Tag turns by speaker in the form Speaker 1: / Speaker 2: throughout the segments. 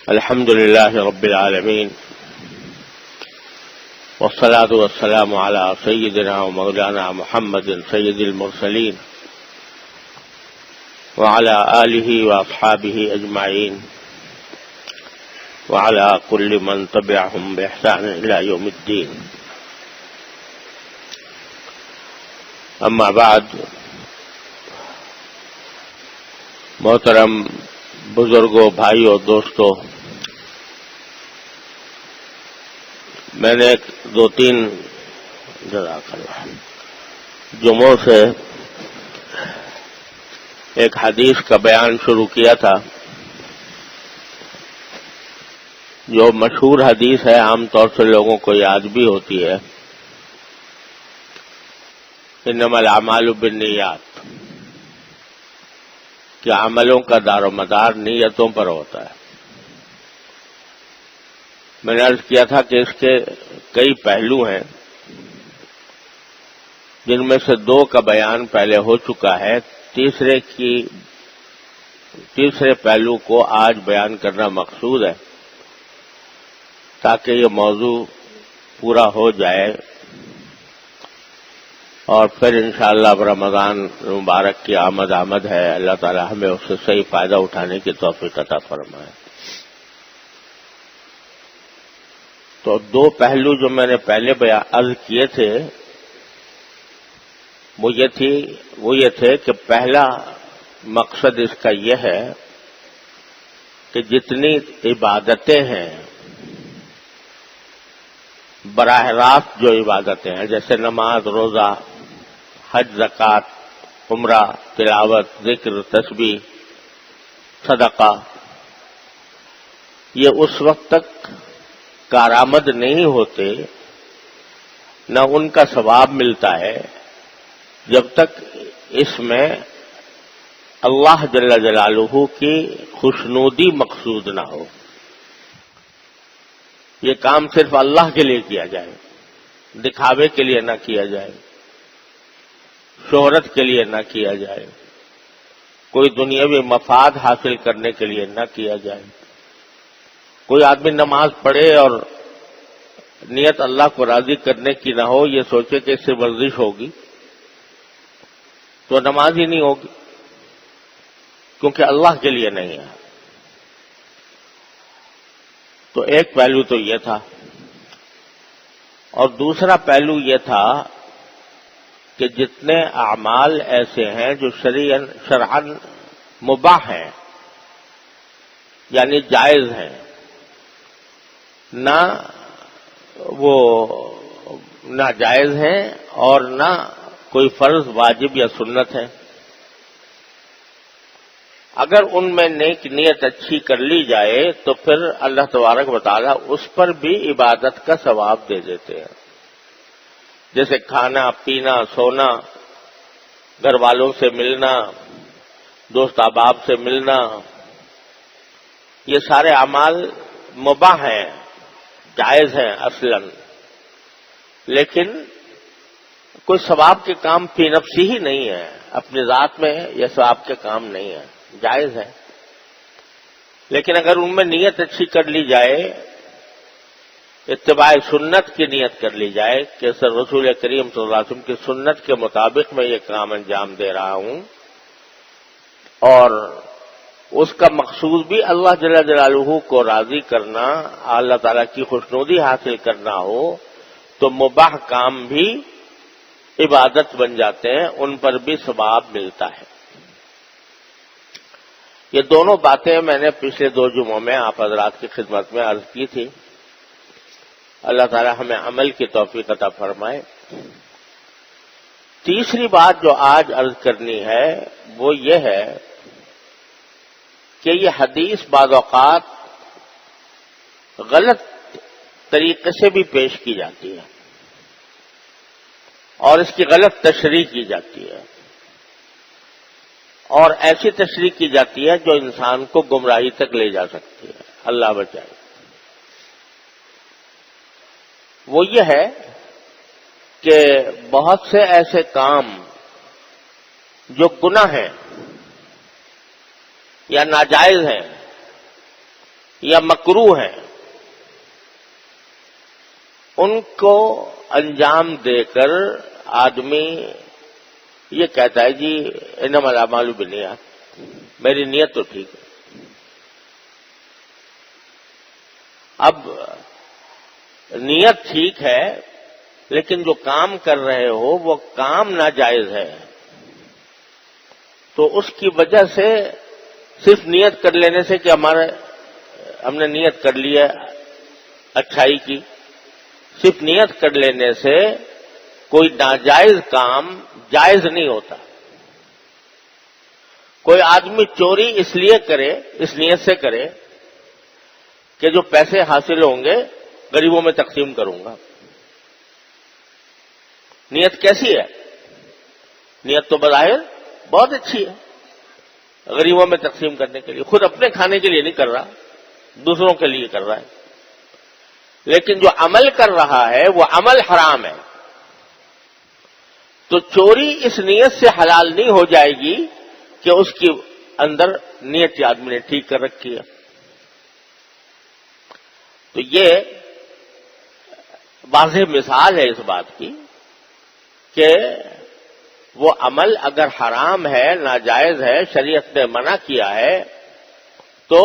Speaker 1: الحمد لله رب العالمين والصلاة والسلام على سيدنا ومولانا محمد سيد المرسلين وعلى آله وأصحابه أجمعين وعلى كل من تبعهم بإحسان إلى يوم الدين. أما بعد، محترم بزرگوں، بھائیوں، دوستوں، میں نے دو تین جمعوں سے ایک حدیث کا بیان شروع کیا تھا جو مشہور حدیث ہے، عام طور سے لوگوں کو یاد بھی ہوتی ہے، انما الاعمال بالنیات، کہ عملوں کا دار و مدار نیتوں پر ہوتا ہے. میں نے عرض کیا تھا کہ اس کے کئی پہلو ہیں، جن میں سے دو کا بیان پہلے ہو چکا ہے. تیسرے پہلو کو آج بیان کرنا مقصود ہے تاکہ یہ موضوع پورا ہو جائے اور پھر انشاءاللہ رمضان مبارک کی آمد ہے. اللہ تعالی ہمیں اس سے صحیح فائدہ اٹھانے کی توفیق عطا فرمائے. تو دو پہلو جو میں نے پہلے عرض کیے تھے وہ یہ تھے کہ پہلا مقصد اس کا یہ ہے کہ جتنی عبادتیں ہیں، براہ راست جو عبادتیں ہیں جیسے نماز، روزہ، حج، زکوٰۃ، عمرہ، تلاوت، ذکر، تسبیح، صدقہ، یہ اس وقت تک کارآمد نہیں ہوتے، نہ ان کا ثواب ملتا ہے جب تک اس میں اللہ جل جلالہ کی خوشنودی مقصود نہ ہو. یہ کام صرف اللہ کے لیے کیا جائے، دکھاوے کے لیے نہ کیا جائے، شہرت کے لیے نہ کیا جائے، کوئی دنیاوی مفاد حاصل کرنے کے لیے نہ کیا جائے. کوئی آدمی نماز پڑھے اور نیت اللہ کو راضی کرنے کی نہ ہو، یہ سوچے کہ اس سے ورزش ہوگی تو نماز ہی نہیں ہوگی، کیونکہ اللہ کے لیے نہیں ہے. تو ایک پہلو تو یہ تھا، اور دوسرا پہلو یہ تھا کہ جتنے اعمال ایسے ہیں جو شرعاً مباح ہیں، یعنی جائز ہیں، نہ وہ ناجائز ہیں اور نہ کوئی فرض، واجب یا سنت ہے، اگر ان میں نیک نیت اچھی کر لی جائے تو پھر اللہ تبارک و تعالی اس پر بھی عبادت کا ثواب دے دیتے ہیں. جیسے کھانا، پینا، سونا، گھر والوں سے ملنا، دوست احباب سے ملنا، یہ سارے اعمال مباح ہیں، جائز ہیں اصلاً، لیکن کوئی ثواب کے کام فی نفسی ہی نہیں ہے، اپنی ذات میں یہ ثواب کے کام نہیں ہے، جائز ہے. لیکن اگر ان میں نیت اچھی کر لی جائے، اتباع سنت کی نیت کر لی جائے کہ سر رسول کریم صلی اللہ علیہ وسلم کی سنت کے مطابق میں یہ کام انجام دے رہا ہوں، اور اس کا مقصود بھی اللہ جل جلالہ کو راضی کرنا، اللہ تعالیٰ کی خوشنودی حاصل کرنا ہو، تو مباح کام بھی عبادت بن جاتے ہیں، ان پر بھی ثواب ملتا ہے. یہ دونوں باتیں میں نے پچھلے دو جمعوں میں آپ حضرات کی خدمت میں عرض کی تھی. اللہ تعالی ہمیں عمل کی توفیق عطا فرمائے. تیسری بات جو آج عرض کرنی ہے وہ یہ ہے کہ یہ حدیث بعض اوقات غلط طریقے سے بھی پیش کی جاتی ہے اور اس کی غلط تشریح کی جاتی ہے، اور ایسی تشریح کی جاتی ہے جو انسان کو گمراہی تک لے جا سکتی ہے. اللہ بچائے. وہ یہ ہے کہ بہت سے ایسے کام جو گناہ ہیں یا ناجائز ہیں یا مکروہ ہیں ان کو انجام دے کر آدمی یہ کہتا ہے جی انما الاعمال بالنیات، میری نیت تو ٹھیک ہے. اب نیت ٹھیک ہے لیکن جو کام کر رہے ہو وہ کام ناجائز ہے، تو اس کی وجہ سے صرف نیت کر لینے سے کہ ہم نے نیت کر لی ہے اچھائی کی، صرف نیت کر لینے سے کوئی ناجائز کام جائز نہیں ہوتا. کوئی آدمی چوری اس لیے کرے، اس نیت سے کرے کہ جو پیسے حاصل ہوں گے غریبوں میں تقسیم کروں گا. نیت کیسی ہے؟ نیت تو بظاہر بہت اچھی ہے، غریبوں میں تقسیم کرنے کے لیے، خود اپنے کھانے کے لیے نہیں کر رہا، دوسروں کے لیے کر رہا ہے. لیکن جو عمل کر رہا ہے وہ عمل حرام ہے، تو چوری اس نیت سے حلال نہیں ہو جائے گی کہ اس کی اندر نیت آدمی نے ٹھیک کر رکھی ہے. تو یہ واضح مثال ہے اس بات کی کہ وہ عمل اگر حرام ہے، ناجائز ہے، شریعت نے منع کیا ہے، تو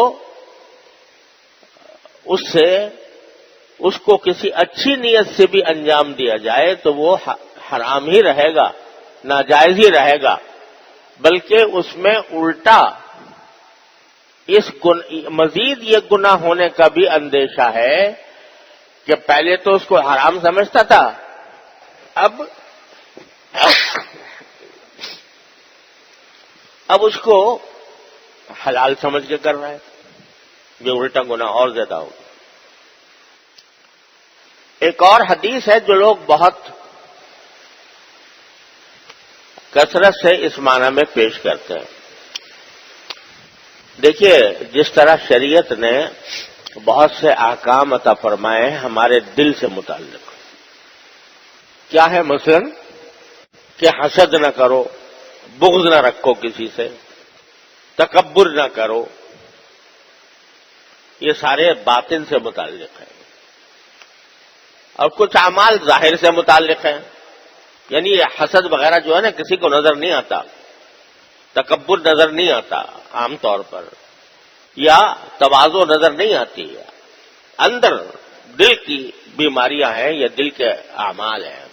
Speaker 1: اس کو کسی اچھی نیت سے بھی انجام دیا جائے تو وہ حرام ہی رہے گا، ناجائز ہی رہے گا، بلکہ اس میں الٹا مزید یہ گناہ ہونے کا بھی اندیشہ ہے کہ پہلے تو اس کو حرام سمجھتا تھا، اب اس کو حلال سمجھ کے کر رہا ہے، یہ الٹا گناہ اور زیادہ ہوگا. ایک اور حدیث ہے جو لوگ بہت کثرت سے اس معنی میں پیش کرتے ہیں. دیکھیے، جس طرح شریعت نے بہت سے احکام عطا فرمائے ہیں ہمارے دل سے متعلق، کیا ہے مثلا کہ حسد نہ کرو، بغض نہ رکھو کسی سے، تکبر نہ کرو، یہ سارے باطن سے متعلق ہیں. اور کچھ اعمال ظاہر سے متعلق ہیں، یعنی یہ حسد وغیرہ جو ہے نا کسی کو نظر نہیں آتا، تکبر نظر نہیں آتا عام طور پر، یا تواضع نظر نہیں آتی، اندر دل کی بیماریاں ہیں یا دل کے اعمال ہیں.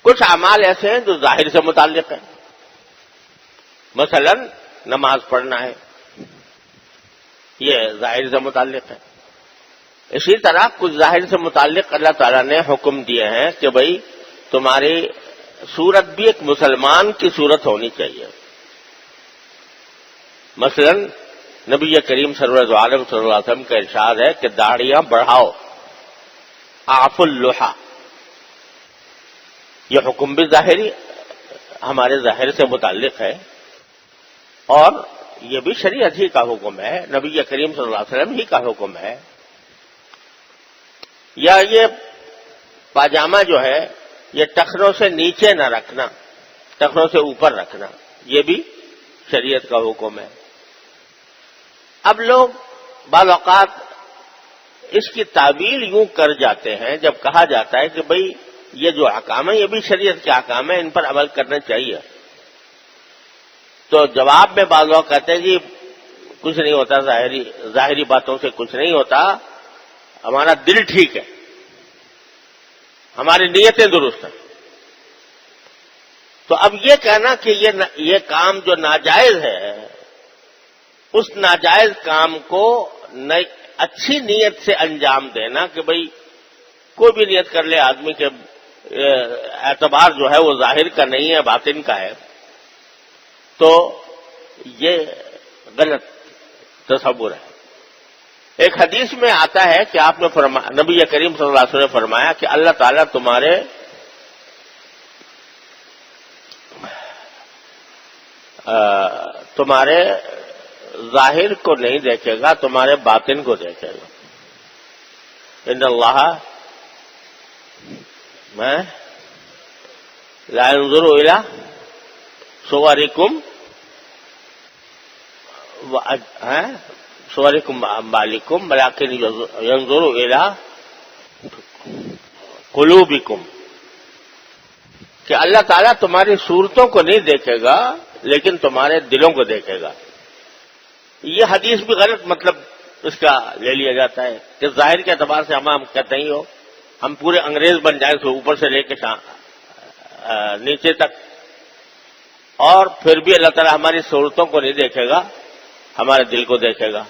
Speaker 1: کچھ اعمال ایسے ہیں جو ظاہر سے متعلق ہیں، مثلا نماز پڑھنا ہے، یہ ظاہر سے متعلق ہے. اسی طرح کچھ ظاہر سے متعلق اللہ تعالیٰ نے حکم دیے ہیں کہ بھئی تمہاری صورت بھی ایک مسلمان کی صورت ہونی چاہیے. مثلا نبی کریم سرور عالم صلی اللہ علیہ وسلم کا ارشاد ہے کہ داڑھیاں بڑھاؤ، اعفوا اللحى، یہ حکم بھی ظاہری ہمارے ظاہر سے متعلق ہے، اور یہ بھی شریعت ہی کا حکم ہے، نبی کریم صلی اللہ علیہ وسلم ہی کا حکم ہے. یا یہ پاجامہ جو ہے یہ ٹخنوں سے نیچے نہ رکھنا، ٹخنوں سے اوپر رکھنا، یہ بھی شریعت کا حکم ہے. اب لوگ بعض اوقات اس کی تعبیر یوں کر جاتے ہیں جب کہا جاتا ہے کہ بھئی یہ جو احکام ہیں یہ بھی شریعت کے احکام ہیں، ان پر عمل کرنا چاہیے، تو جواب میں بعض لوگ کہتے ہیں جی کچھ نہیں ہوتا، ظاہری باتوں سے کچھ نہیں ہوتا، ہمارا دل ٹھیک ہے، ہماری نیتیں درست ہیں. تو اب یہ کہنا کہ یہ کام جو ناجائز ہے، اس ناجائز کام کو اچھی نیت سے انجام دینا کہ بھئی کوئی بھی نیت کر لے آدمی کے اعتبار جو ہے وہ ظاہر کا نہیں ہے، باطن کا ہے، تو یہ غلط تصور ہے. ایک حدیث میں آتا ہے کہ آپ نے نبی کریم صلی اللہ علیہ وسلم نے فرمایا کہ اللہ تعالیٰ تمہارے ظاہر کو نہیں دیکھے گا، تمہارے باطن کو دیکھے گا. ان اللہ لا ينظر الى صورکم صورکم اموالکم ولکن ینظر الی قلوبکم، کہ اللہ تعالیٰ تمہاری صورتوں کو نہیں دیکھے گا لیکن تمہارے دلوں کو دیکھے گا۔ یہ حدیث بھی غلط مطلب اس کا لے لیا جاتا ہے کہ ظاہر کے اعتبار سے ہم کہتے ہی ہو، ہم پورے انگریز بن جائیں تو اوپر سے لے کے نیچے تک، اور پھر بھی اللہ تعالیٰ ہماری صورتوں کو نہیں دیکھے گا، ہمارے دل کو دیکھے گا۔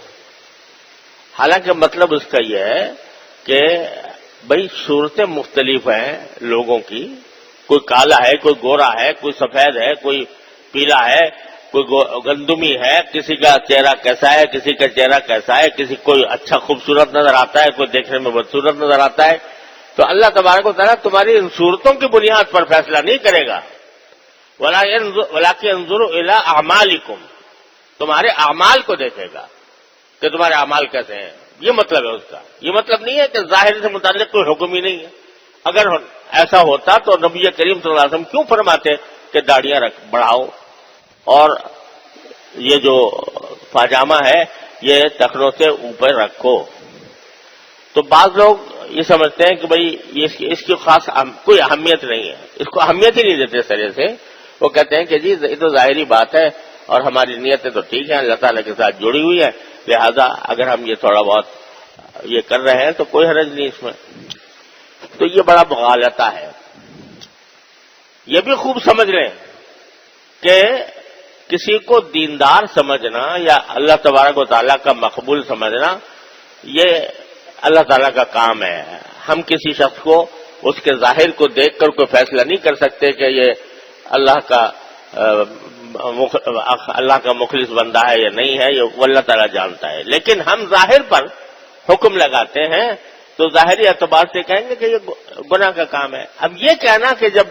Speaker 1: حالانکہ مطلب اس کا یہ ہے کہ بھئی صورتیں مختلف ہیں لوگوں کی، کوئی کالا ہے، کوئی گورا ہے، کوئی سفید ہے، کوئی پیلا ہے، کوئی گندمی ہے، کسی کا چہرہ کیسا ہے، کسی کا چہرہ کیسا ہے، کسی کوئی اچھا خوبصورت نظر آتا ہے، کوئی دیکھنے میں بدصورت نظر آتا ہے۔ تو اللہ تبارک و تعالیٰ تمہاری ان صورتوں کی بنیاد پر فیصلہ نہیں کرے گا، وَلَٰكِنْ يَنظُرُ إِلَىٰ أَعْمَالِكُمْ، تمہارے اعمال کو دیکھے گا کہ تمہارے اعمال کیسے ہیں۔ یہ مطلب ہے اس کا، یہ مطلب نہیں ہے کہ ظاہر سے متعلق کوئی حکم ہی نہیں ہے۔ اگر ایسا ہوتا تو نبی کریم صلی اللہ علیہ وسلم کیوں فرماتے کہ داڑیاں بڑھاؤ اور یہ جو پاجامہ ہے یہ ٹخنوں سے اوپر رکھو؟ تو بعض لوگ یہ سمجھتے ہیں کہ بھئی اس کی خاص کوئی اہمیت نہیں ہے، اس کو اہمیت ہی نہیں دیتے سرے سے۔ وہ کہتے ہیں کہ جی یہ تو ظاہری بات ہے اور ہماری نیتیں تو ٹھیک ہیں، اللہ تعالیٰ کے ساتھ جڑی ہوئی ہے، لہذا اگر ہم یہ تھوڑا بہت یہ کر رہے ہیں تو کوئی حرج نہیں اس میں۔ تو یہ بڑا مغالطہ ہے۔ یہ بھی خوب سمجھ لیں کہ کسی کو دیندار سمجھنا یا اللہ تبارک و تعالیٰ کا مقبول سمجھنا یہ اللہ تعالیٰ کا کام ہے۔ ہم کسی شخص کو اس کے ظاہر کو دیکھ کر کوئی فیصلہ نہیں کر سکتے کہ یہ اللہ کا مخلص بندہ ہے یا نہیں ہے، یہ وہ اللہ تعالیٰ جانتا ہے۔ لیکن ہم ظاہر پر حکم لگاتے ہیں تو ظاہری اعتبار سے کہیں گے کہ یہ گناہ کا کام ہے۔ اب یہ کہنا کہ جب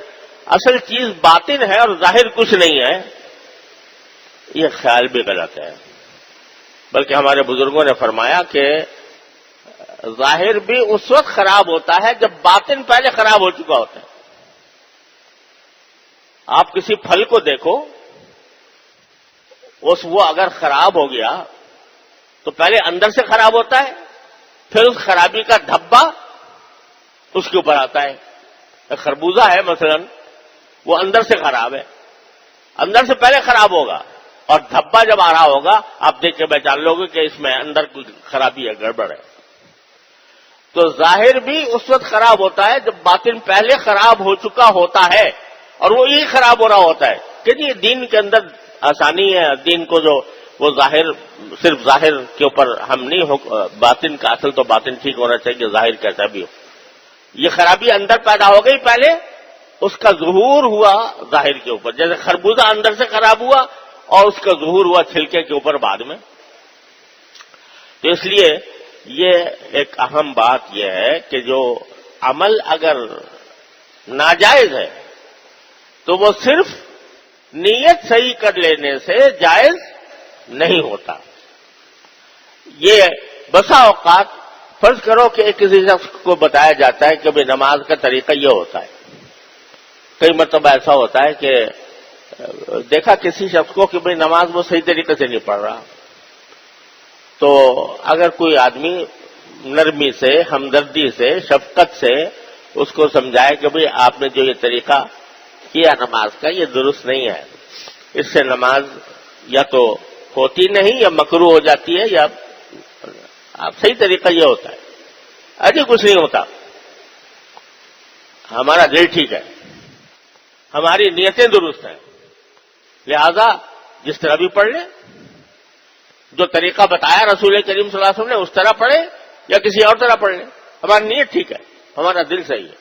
Speaker 1: اصل چیز باطن ہے اور ظاہر کچھ نہیں ہے، یہ خیال بھی غلط ہے۔ بلکہ ہمارے بزرگوں نے فرمایا کہ ظاہر بھی اس وقت خراب ہوتا ہے جب باطن پہلے خراب ہو چکا ہوتا ہے۔ آپ کسی پھل کو دیکھو، وہ اگر خراب ہو گیا تو پہلے اندر سے خراب ہوتا ہے، پھر اس خرابی کا دھبا اس کے اوپر آتا ہے۔ ایک خربوزہ ہے مثلا، وہ اندر سے خراب ہے، اندر سے پہلے خراب ہوگا اور دھبا جب آ رہا ہوگا آپ دیکھ کے پہچان لو گے کہ اس میں اندر کوئی خرابی ہے، گڑبڑ ہے۔ تو ظاہر بھی اس وقت خراب ہوتا ہے جب باطن پہلے خراب ہو چکا ہوتا ہے، اور وہ یہی خراب ہو رہا ہوتا ہے کہ جی دین کے اندر آسانی ہے، دین کو جو وہ ظاہر صرف ظاہر کے اوپر ہم نہیں، باطن کا اصل تو باطن ٹھیک ہونا چاہیے، ظاہر کیسا بھی ہو۔ یہ خرابی اندر پیدا ہو گئی، پہلے اس کا ظہور ہوا ظاہر کے اوپر، جیسے خربوزہ اندر سے خراب ہوا اور اس کا ظہور ہوا چھلکے کے اوپر بعد میں۔ تو اس لیے یہ ایک اہم بات یہ ہے کہ جو عمل اگر ناجائز ہے تو وہ صرف نیت صحیح کر لینے سے جائز نہیں ہوتا۔ یہ بسا اوقات فرض کرو کہ کسی شخص کو بتایا جاتا ہے کہ بھئی نماز کا طریقہ یہ ہوتا ہے۔ کئی مرتبہ ایسا ہوتا ہے کہ دیکھا کسی شخص کو کہ بھئی نماز وہ صحیح طریقے سے نہیں پڑھ رہا، تو اگر کوئی آدمی نرمی سے، ہمدردی سے، شفقت سے اس کو سمجھائے کہ بھئی آپ نے جو یہ طریقہ کیا نماز کا یہ درست نہیں ہے، اس سے نماز یا تو ہوتی نہیں یا مکروہ ہو جاتی ہے، یا آپ صحیح طریقہ یہ ہوتا ہے، ابھی کچھ نہیں ہوتا، ہمارا دل ٹھیک ہے، ہماری نیتیں درست ہیں، لہذا جس طرح بھی پڑھ لیں، جو طریقہ بتایا رسول کریم صلی اللہ علیہ وسلم نے اس طرح پڑھے یا کسی اور طرح پڑھ لیں، ہماری نیت ٹھیک ہے، ہمارا دل صحیح ہے۔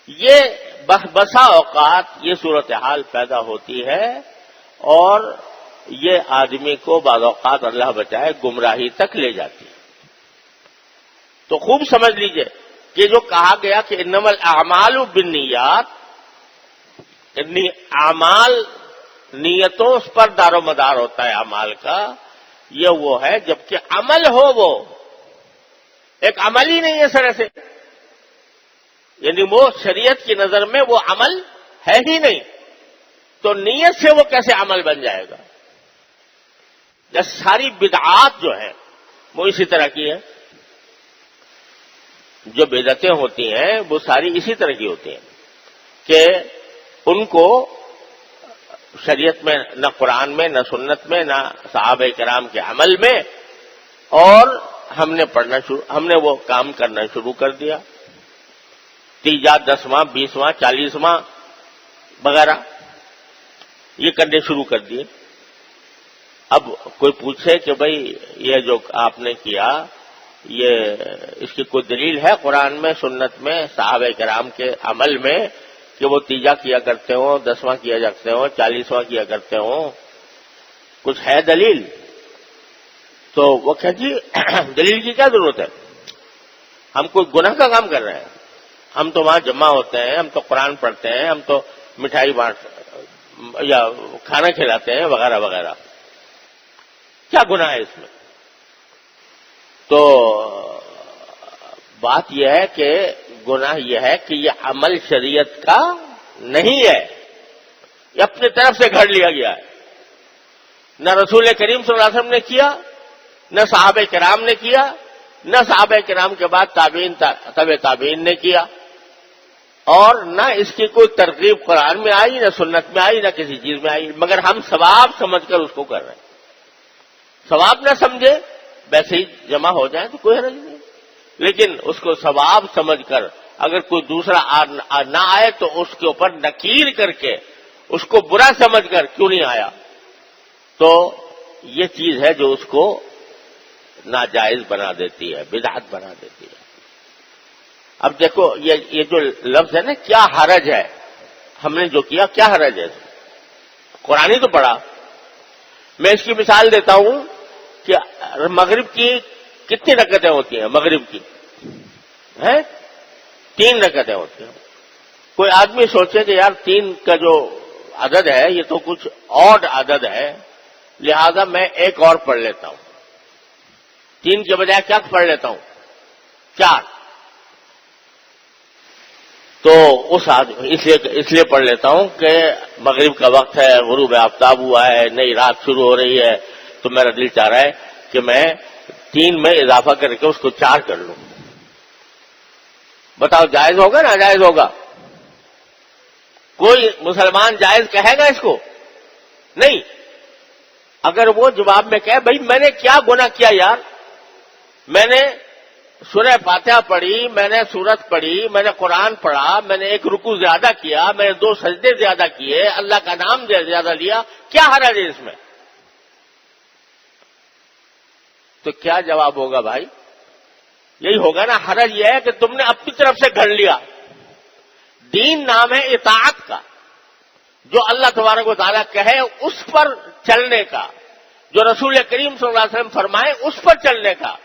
Speaker 1: یہ بسا اوقات یہ صورتحال پیدا ہوتی ہے اور یہ آدمی کو بعض اوقات اللہ بچائے گمراہی تک لے جاتی ہے۔ تو خوب سمجھ لیجئے کہ جو کہا گیا کہ انما الاعمال بالنیات، اعمال نیتوں اس پر دار و مدار ہوتا ہے اعمال کا، یہ وہ ہے جبکہ عمل ہو، وہ ایک عمل ہی نہیں ہے سرے سے، یعنی وہ شریعت کی نظر میں وہ عمل ہے ہی نہیں، تو نیت سے وہ کیسے عمل بن جائے گا؟ یا ساری بدعات جو ہیں وہ اسی طرح کی ہے. جو بدعتیں ہوتی ہیں وہ ساری اسی طرح کی ہوتی ہیں کہ ان کو شریعت میں نہ قرآن میں نہ سنت میں نہ صحابہ کرام کے عمل میں، اور ہم نے وہ کام کرنا شروع کر دیا. تیجا 10واں 20واں 40واں وغیرہ یہ کرنے شروع کر دیے. اب کوئی پوچھے کہ بھئی یہ جو آپ نے کیا یہ اس کی کوئی دلیل ہے قرآن میں سنت میں صحابہ کرام کے عمل میں کہ وہ تیجا کیا کرتے ہوں 10واں کیا کرتے ہوں 40واں کیا کرتے ہوں؟ کچھ ہے دلیل؟ تو وہ کہ جی دلیل کی کیا ضرورت ہے، ہم کوئی گناہ کا کام کر رہے ہیں، ہم تو وہاں جمع ہوتے ہیں، ہم تو قرآن پڑھتے ہیں، ہم تو مٹھائی یا کھانا کھلاتے ہیں وغیرہ وغیرہ، کیا گناہ ہے اس میں؟ تو بات یہ ہے کہ گناہ یہ ہے کہ یہ عمل شریعت کا نہیں ہے، یہ اپنی طرف سے گھڑ لیا گیا ہے. نہ رسول کریم صلی اللہ علیہ وسلم نے کیا، نہ صحابہ کرام نے کیا، نہ صحابہ کرام کے بعد تابعین تبع تابعین نے کیا، اور نہ اس کی کوئی ترغیب قرآن میں آئی، نہ سنت میں آئی، نہ کسی چیز میں آئی، مگر ہم ثواب سمجھ کر اس کو کر رہے ہیں. ثواب نہ سمجھے ویسے ہی جمع ہو جائے تو کوئی حرج نہیں، لیکن اس کو ثواب سمجھ کر اگر کوئی دوسرا نہ آئے تو اس کے اوپر نکیر کر کے اس کو برا سمجھ کر کیوں نہیں آیا، تو یہ چیز ہے جو اس کو ناجائز بنا دیتی ہے، بدعت بنا دیتی ہے. اب دیکھو یہ جو لفظ ہے نا کیا حرج ہے، ہم نے جو کیا کیا حرج ہے؟ قرآن ہی تو پڑھا. میں اس کی مثال دیتا ہوں کہ مغرب کی کتنی رکعتیں ہوتی ہیں؟ مغرب کی 3 رکعتیں ہوتی ہیں. کوئی آدمی سوچے کہ یار 3 کا جو عدد ہے یہ تو کچھ آڈ عدد ہے، لہذا میں ایک اور پڑھ لیتا ہوں، 3 کے بجائے کیا پڑھ لیتا ہوں؟ 4. تو اس لیے پڑھ لیتا ہوں کہ مغرب کا وقت ہے، غروب آفتاب ہوا ہے، نئی رات شروع ہو رہی ہے، تو میرا دل چاہ رہا ہے کہ میں 3 میں اضافہ کر کے اس کو 4 کر لوں. بتاؤ جائز ہوگا نا ناجائز ہوگا؟ کوئی مسلمان جائز کہے گا اس کو؟ نہیں. اگر وہ جواب میں کہے بھائی میں نے کیا گناہ کیا یار، میں نے سورہ فاتحہ پڑھی، میں نے سورت پڑھی، میں نے قرآن پڑھا، میں نے 1 رکوع زیادہ کیا، میں نے 2 سجدے زیادہ کیے، اللہ کا نام زیادہ لیا، کیا حرج ہے اس میں؟ تو کیا جواب ہوگا بھائی؟ یہی ہوگا نا، حرج یہ ہے کہ تم نے اپنی طرف سے گھڑ لیا. دین نام ہے اطاعت کا، جو اللہ تبارک و تعالیٰ کہے اس پر چلنے کا، جو رسول کریم صلی اللہ علیہ وسلم فرمائے اس پر چلنے کا.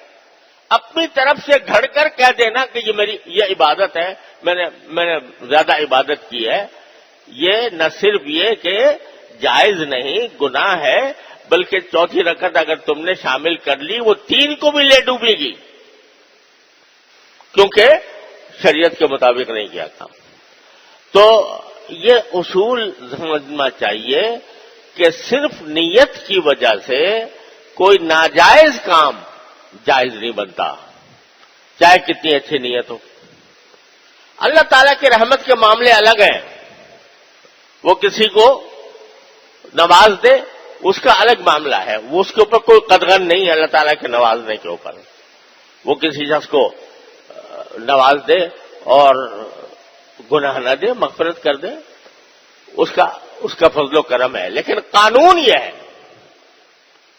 Speaker 1: اپنی طرف سے گھڑ کر کہہ دینا کہ یہ میری یہ عبادت ہے، میں نے زیادہ عبادت کی ہے، یہ نہ صرف یہ کہ جائز نہیں، گناہ ہے، بلکہ 4تھی رکعت اگر تم نے شامل کر لی وہ 3 کو بھی لے ڈوبے گی، کیونکہ شریعت کے مطابق نہیں کیا تھا. تو یہ اصول سمجھنا چاہیے کہ صرف نیت کی وجہ سے کوئی ناجائز کام جائز نہیں بنتا، چاہے کتنی اچھی نیت ہو. اللہ تعالیٰ کی رحمت کے معاملے الگ ہیں، وہ کسی کو نواز دے اس کا الگ معاملہ ہے، وہ اس کے اوپر کوئی قدغن نہیں ہے اللہ تعالیٰ کے نوازنے کے اوپر. وہ کسی شخص کو نواز دے اور گناہ نہ دے، مغفرت کر دے، اس کا فضل و کرم ہے. لیکن قانون یہ ہے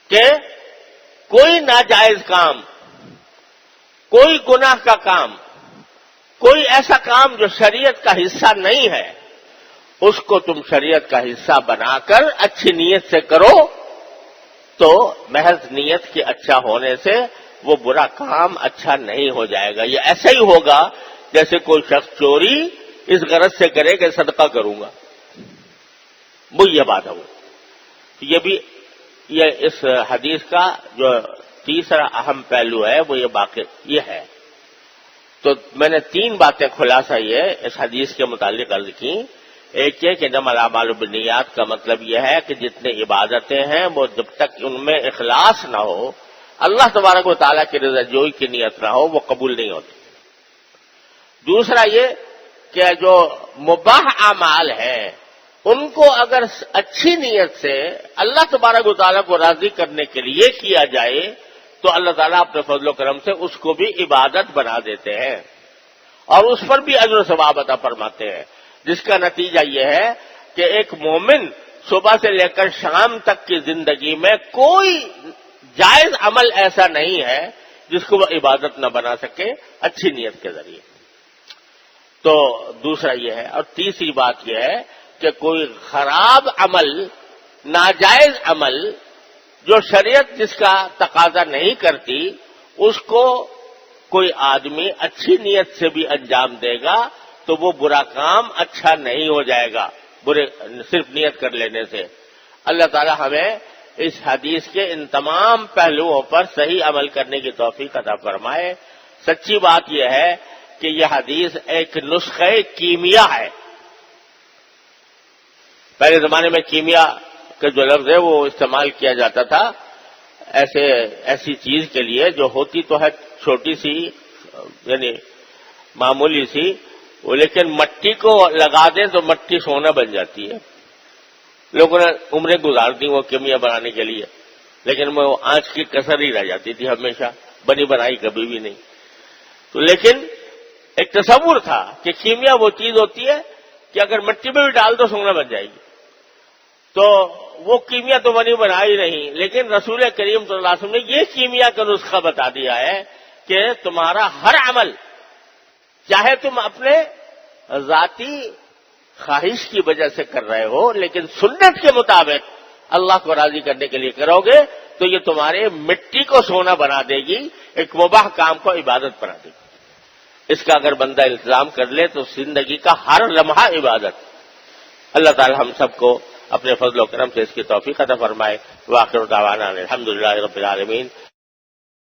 Speaker 1: کہ کوئی ناجائز کام، کوئی گناہ کا کام، کوئی ایسا کام جو شریعت کا حصہ نہیں ہے، اس کو تم شریعت کا حصہ بنا کر اچھی نیت سے کرو تو محض نیت کے اچھا ہونے سے وہ برا کام اچھا نہیں ہو جائے گا. یہ ایسا ہی ہوگا جیسے کوئی شخص چوری اس غرض سے کرے کہ صدقہ کروں گا، وہ یہ بات ہے. وہ یہ اس حدیث کا جو تیسرا اہم پہلو ہے وہ یہ ہے. تو میں نے 3 باتیں خلاصہ یہ اس حدیث کے متعلق عرض کی ایک یہ کہ انما الاعمال بالنیات کا مطلب یہ ہے کہ جتنے عبادتیں ہیں وہ جب تک ان میں اخلاص نہ ہو، اللہ تبارک و تعالیٰ کی رضا جوئی کی نیت نہ ہو، وہ قبول نہیں ہوتی۔ دوسرا یہ کہ جو مباح اعمال ہیں ان کو اگر اچھی نیت سے اللہ تبارک و تعالیٰ کو راضی کرنے کے لیے کیا جائے تو اللہ تعالیٰ اپنے فضل و کرم سے اس کو بھی عبادت بنا دیتے ہیں اور اس پر بھی اجر و ثواب عطا فرماتے ہیں، جس کا نتیجہ یہ ہے کہ ایک مومن صبح سے لے کر شام تک کی زندگی میں کوئی جائز عمل ایسا نہیں ہے جس کو وہ عبادت نہ بنا سکے اچھی نیت کے ذریعے۔ تو دوسرا یہ ہے، اور تیسری بات یہ ہے کہ کوئی خراب عمل، ناجائز عمل جو شریعت جس کا تقاضا نہیں کرتی، اس کو کوئی آدمی اچھی نیت سے بھی انجام دے گا تو وہ برا کام اچھا نہیں ہو جائے گا صرف نیت کر لینے سے۔ اللہ تعالی ہمیں اس حدیث کے ان تمام پہلوؤں پر صحیح عمل کرنے کی توفیق عطا فرمائے۔ سچی بات یہ ہے کہ یہ حدیث ایک نسخہ کیمیا ہے۔ پہلے زمانے میں کیمیا کا جو لفظ ہے وہ استعمال کیا جاتا تھا ایسی چیز کے لیے جو ہوتی تو ہے چھوٹی سی، یعنی معمولی سی، لیکن مٹی کو لگا دیں تو مٹی سونا بن جاتی ہے۔ لوگوں نے عمریں گزار دی وہ کیمیا بنانے کے لیے، لیکن وہ آنچ کی کسر ہی رہ جاتی تھی، ہمیشہ بنی بنائی کبھی بھی نہیں۔ تو لیکن ایک تصور تھا کہ کیمیا وہ چیز ہوتی ہے کہ اگر مٹی میں بھی ڈال دو سونا بن جائے گی۔ تو وہ کیمیا تو بنی بنائی نہیں، لیکن رسول کریم صلی اللہ علیہ وسلم نے یہ کیمیا کا نسخہ بتا دیا ہے کہ تمہارا ہر عمل، چاہے تم اپنے ذاتی خواہش کی وجہ سے کر رہے ہو لیکن سنت کے مطابق اللہ کو راضی کرنے کے لیے کرو گے تو یہ تمہارے مٹی کو سونا بنا دے گی، ایک مباح کام کو عبادت بنا دے گی۔ اس کا اگر بندہ التزام کر لے تو زندگی کا ہر لمحہ عبادت۔ اللہ تعالی ہم سب کو اپنے فضل و کرم سے اس کی توفیق عطا فرمائے۔ وآخر دعوانا الحمدللہ رب العالمین۔